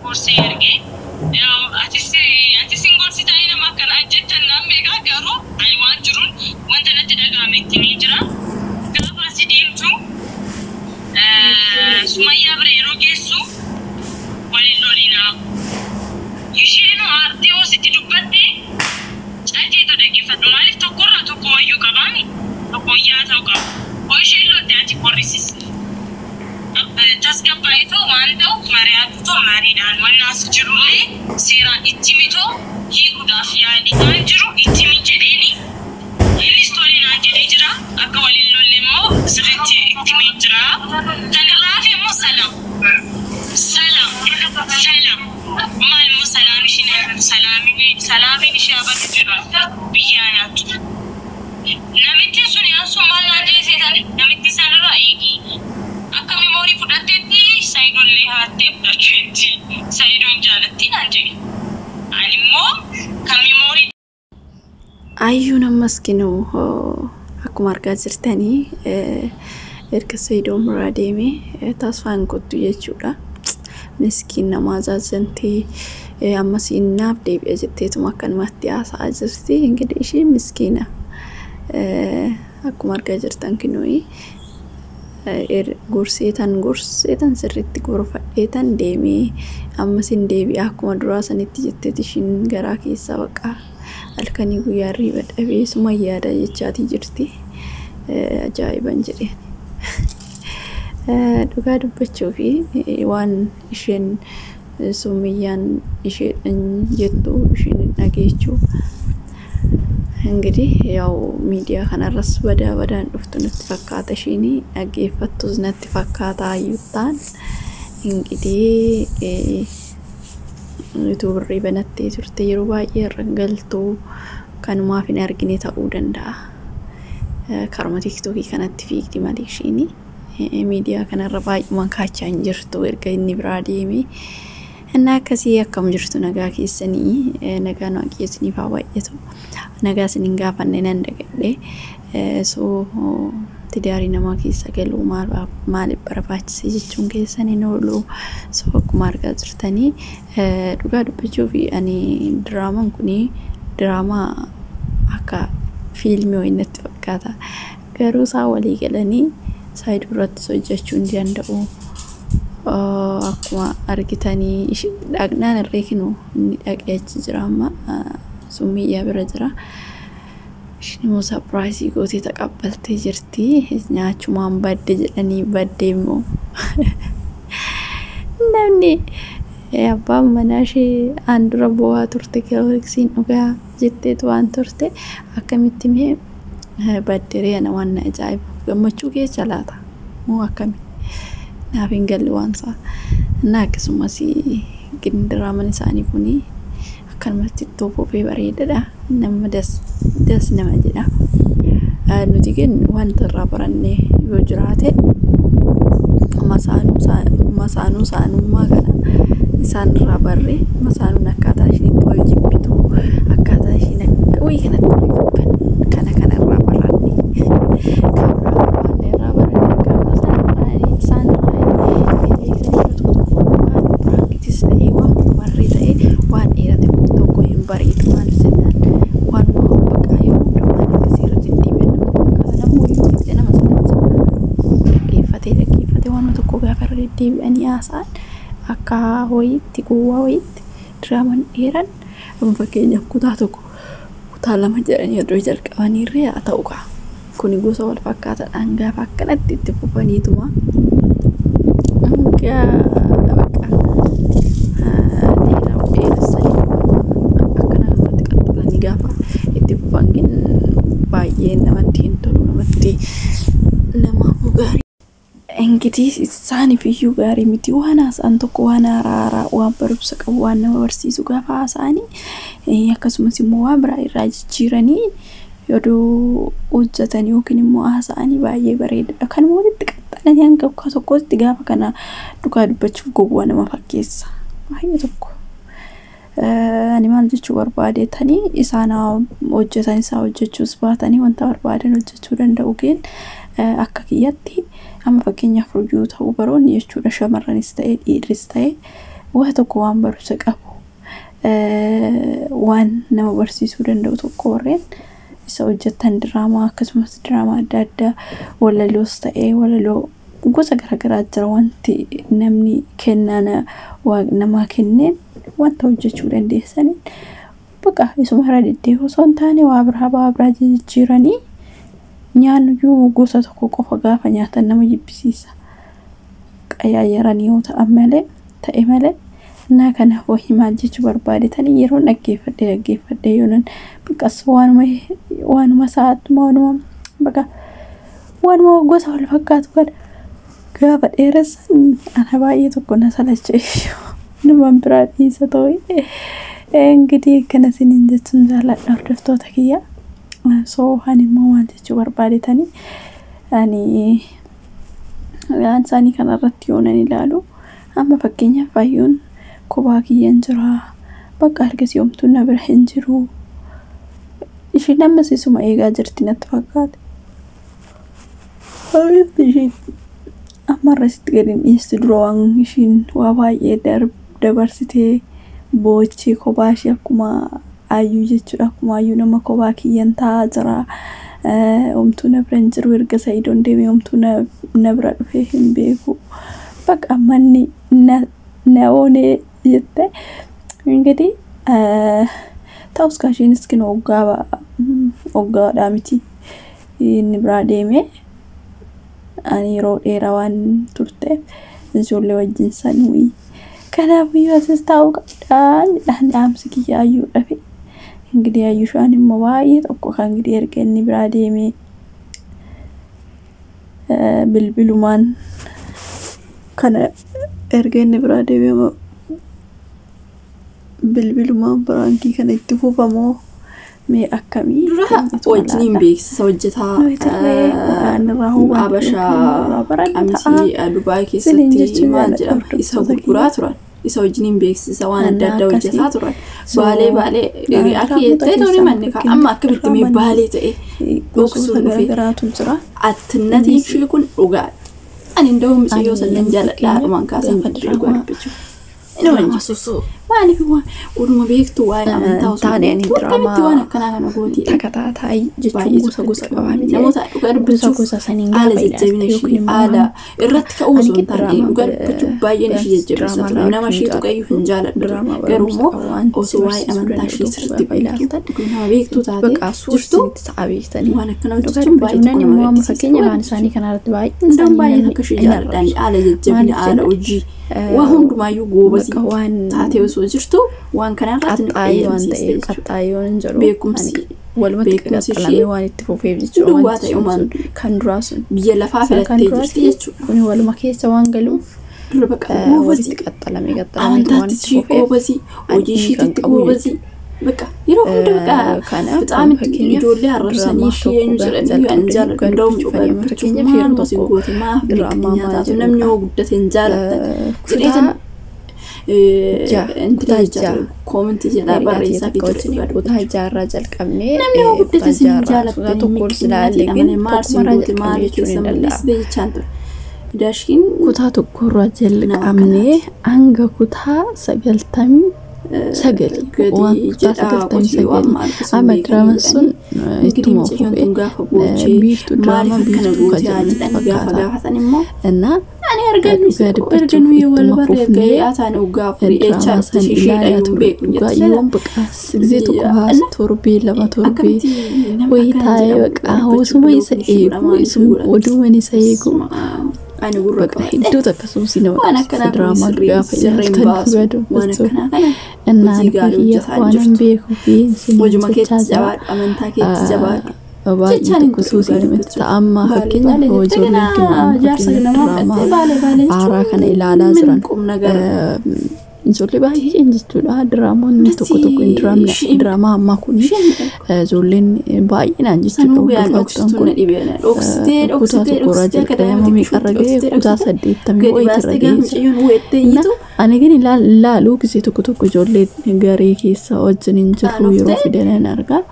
gorsee ergee ati singorsi ta'ee nama akkana ajjechan nammeegaa garuu ani waan jiruun wanta natti dhagahame ittiin jira gaafa si deemtu Sumayyaa bira yeroo geessu waliin lolinaa isheen aartee hoositti dubbattee cajeetu dhaggeeffadhu maaliif tokkorraa tokko wayyuu qabaani tokko wayyaa ta'u qabu oo isheen lotte ati qorrisisi tasgabbaa'itoo waan ta'u mari'aatutoo mariidhaan wannaas jirullee seeraan itti mitoo hiikuudhaaf yaadii kan jiru itti min jedheeni innis tolinaan jedhee jira akka waliin lolle immoo sirriitti itti min jira kan irraaf immoo salaam maal immoo salaamiin ishee abatu jira biyyaanaatu namitti sun yaasuu maal naan jedhe seetan namitti sanirraa eegii akka memorii fudhatteetti saayidollee haattee fudhachuutti saayidoon jaalatti naan jedhe ani immoo kan memorii Ayuun ammas kinuu akkuma argaa jirtanii erga Sayidoon biraa deemee taasifaan kottu jechuudha. Miskiin namaa zaazantee ammas innaaf deebi'a jetteetuma akkanumatti haasa'aa jirti. Ingiddii ishee miskiina akkuma argaa jirtan kinuu gorseetan sirriitti gorfadheetan deemee ammas hin deebi'a akkuma duraa sanitti jetteet ishiin garaa keessaa baqqaa. Halkanii guyyaa riba dhabee Sumayyaadha jechaatii jirti. Ajaa'iban jedheen. Dhugaa dubbachuu fi waan isheen Sumayyaan isheedhaan jettu isheen dhageechuu. Ingiddii yaa'u miidiyaa kanarras badaan dhuftu natti fakkaata isheen dhaggeeffattus natti fakkaata Ayyuuttaan. Ingiddii YouTuberri banattee turte yeroo baay'ee rangaltuu kanumaaf hin argine ta'uu danda'a. Karma TikTokii kanatti fiigdi malee isheen miidiyaa kanarra baay'umaan kaachaa hin jirtu erga inni biraa deemee. Innaa akkasii akkam jirtu nagaa keessanii nagaan waaqessaniif haa baay'atu. Nagaa isiniin gaafanne nan dagadhe. Tidaarii namaa keessa galuu maaliif barbaachise jechuun keessanii oolu akkuma argaa jirtanii dhugaa dubbachuu fi ani diraamaan kuni diraamaa akka fiilmii wayii natti fakkaata garuu isaa walii galanii saayiduu irratti hojjechuu hin danda'u akkuma argitanii dhaqnaan irreekinu inni dhaqee achi jira amma Sumayyaa bira jira. Isheen surprise gootee taqabbaltee jirti. Nyaachumaan badde jedhanii badde immoo namni abbaan manaa ishee andura bu'aa turte kirooliksiin dhugaa jetteetu waan turte akkamitti mee badderee ana waan ajaa'ibu gammachuu keessa laata moo akkami naaf hin galle waan isaa na akkasumas gindiraaman isaanii kuni akkanumatti toofofee bareedadha nama das nama jedha nuti gen wanta irraa barannee yoo jiraate masaanummaa kana isaan irraa barree masaanuun akkaataa isheen itti wal jibbitu akkaataa isheen akka wayii kanatti wal jibban kana irraa barannee irraa barannee isaan irraa ta'ee waan barree ta'ee waan dheerate tokko hin bareedu maaliif jennaan waan bakka yoo hundumaan akkasii irra deddeebi'an namuu yoo ta'e nama sanatti dhaggeeffatee waan tokko gaafa irra deddeebi'anii haasa'an akka wayiitti quwwaa wayiitti diraamaan dheeran fakkeenyaaf kutaa tokko kutaa lama jedhanii iddoo jalqabanii irree haa ta'u kaa kuni gosa wal fakkaataadhaan gaafa akkanatti itti fufaniituma baay'ee namatti hin tolu namatti nama gaarii engitii isaaniif iyyuu gaarii miti waan haasa'an tokko waan haaraa waan barumsa qabu waan nama barsiisu gaafa haasa'anii akkasumas immoo waan biraa irraa jijjiiranii yoo hojjetan yookiin immoo haasa'anii baay'ee bareedadha kan walitti qaxxalanii hanga tokkotti gaafa kana dhugaa dubbachuuf gowwaa nama fakkeessa baay'ee tokko. Ani maal jechuu barbaadetanii isaan hojjetan isaa hojjechuus baatanii wanta barbaadan hojjechuu danda'u geen akka kiyyatti amma fakkeenyaaf hojii ta'uu baroonni jechuudha shamarranis ta'ee dhiirris ta'ee waa tokko waan barumsa qabu waan nama barsiisuu danda'u tokko warreen isa hojjetan diraamaa akkasumas diraamaa adda addaa walaloos ta'ee walaloo gosa garaagaraa jira wanti namni kennana waa namaa kenneen wanta hojjechuu dandeessaniin baqa isuma hara deddeebi'u osoo hin taane waa biraa jijjiiranii nyaannu gosa tokko qofa gaafa nyaatan nama jibbisiisa qayyaayaranii yoo ta'e malee naa kanaaf himaal jechuu barbaadetanii yeroo dhaggeeffadhe yoonan biqas waanuma sa'aatuma waanuma gosa wal fakkaatu kan gaafa dheeressan ana baay'ee tokko na salacheessu namaan biraa dhiisa ta'e engidihi kana sinin jechuun jaalladha hordoftoota kiyya soo hanimmoo waan jechuu barbaadetanii ani waan isaanii kanarratti yoonan ilaalu amma fakkeenyaaf Ayuun kophaa kiyyan jira bakka argasi homtuu na bira hin jiru isheen ammas isuma eegaa jirti natti fakkaate isheen amma rasitti gadi dhiyeessi dura waan isheen waa baay'ee dabarsitee boochee kophaa ishee akkuma Ayuu jechuudha akkuma Ayuu nama kophaa kiyyan taa'aa jira homtuu na bira hin jiru erga Sa'iidoon deemee homtuu na bira dhufee hin beeku bakka manni na oonee jette እንግዲህ ta'us kaashiinis kina oggaadhaa miti inni biraa deemee ani yeroo dheeraa waan turteef ijoollee wajjin sanuu kanaaf iyyuu asis taa'uu qabdaan dhaamsi kiyya Ayuu dhafe እንግዲህ Ayuushaan immoo baay'ee tokko kan እንግዲህ erga inni biraa deemee bilbilumaan kana erga inni biraa deemee bilbilumaan biraantii kana itti fufamoo mee akkamii wajjin beeksisa hojjetaa Abashaa qamisii Dubaay keessatti maal jedhama isa gurguraa turan isa wajjin beeksisa waan adda addaa hojjetaa turan baalee akka ta'e ta'uu manni ka amma akka bitti baalee ta'e dhoksuun garaatu jira attinnatiin ishee kun dhugaa ani ndoo mi'oo sanan jaaladha dhumaan kaasan fadhii gurgurachuu ino susu maaliif waanuma beektu waa'ee amantaa osoo taaneen diraamaa waan akkanaa kana gooti takataataa jechuun gosa qabaa miti namoota dhugaa dubbachuuf haala jajjabina ishee haala irratti ka'uu osoo hin taane dhugaa dubbachuuf baay'een ishee jajjabisa ture nama ishee tuqayyuu hin jaaladhu garuu immoo osoo waa'ee amantaa ishee sirriitti beektu nama beektu taate jirtu waan akkana hojjechuun baay'ee immoo amma fakkeenya waan isaanii kanarratti baay'een akka ishee jaaladhaan haala jajjabina haala hojii waa hundumayyuu goobasi taatee osoo jirtu waan kanarratti qaxxaayoon jiru beekumsi walumatti qaxxaalamee waan itti fufeef jechuudha kan duraa sun biyya lafaa filattee jirti jechuudha kun waluma keessa waan galuuf dura baqa goobasi qaxxaalamee waan itti fufeef goobasi hojii isheetti goobasi በቃ ይሮም ደበቃ በጣም ይዶለ አረሰኒ ሺየኝ ስለዚህ አንጃል እንደውም በከኛ ፊርቶ ሲጎት ድራማ ማለት ነምኞ ጉደት እንጃል ስለዚህ እንታጃ ኮሜንት ይላል ባሪሳ ፊቶች ቦታ ጃራ ጀልቀምኔ ነምኞ ጉደት እንጃል ተቆል ስላለ ግን ማርሲንጎት ማለት ሰምልስ በይቻንተ ዳሽኪን ኩታ ተቆራ ጀልቀምኔ አንገ ኩታ ሰገልተም ሰገል waan sagaltamii sagal amma diraamaan sun ittuma biiftuu diraamaa biiftuu kan fakkaata እና እኔ አርገኑ የወልበር ያታን ኡጋፍ ኤቻስ ሺሺዳዩ ይወም በቃስ ጊዜ ተቋስ ቶርቤ ለማቶርቤ ወይታይ በቃ ወሱም ይሰይጉ ወዱመን ይሰይጉ أنا أقول لك إنتو تكسو سينما دراما قاف إلى تنفيدو إن أنا هي وانا بيكو في وجمع كيت جواد أمانتا كيت جواد أبغى تكسو سينما تأمّا حكينا وجوني كنا دراما عراكنا إلى نازران Ijoollee baay'een jechuudha diraamoon tokko diraamaa ammaa kun ijoolleen baay'inaan jechuudha dhoksitee tokkorraa jalqabee meeqarra ga'ee kutaa 80 wayitirra ga'e ani ግን ilaaluu gisee tokko ijoollee garee keessa wajjin hin jirru yeroo fidanan argaa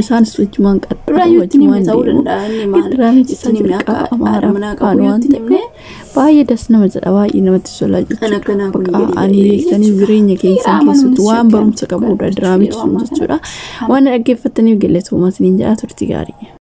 isaanis wajjumaan qaxxaa wajjumaan deemu diraamichi sanii akka amaaraa waan ta'eef baay'ee das nama jedha baay'ee namatti tola jechuudha. Ani beektanii jireenya keessan keessatti waan barumsa qabudha diraamichi sun jechuudha. Waan dhaggeeffataniif galatooma isiniin jedha turtii gaarii.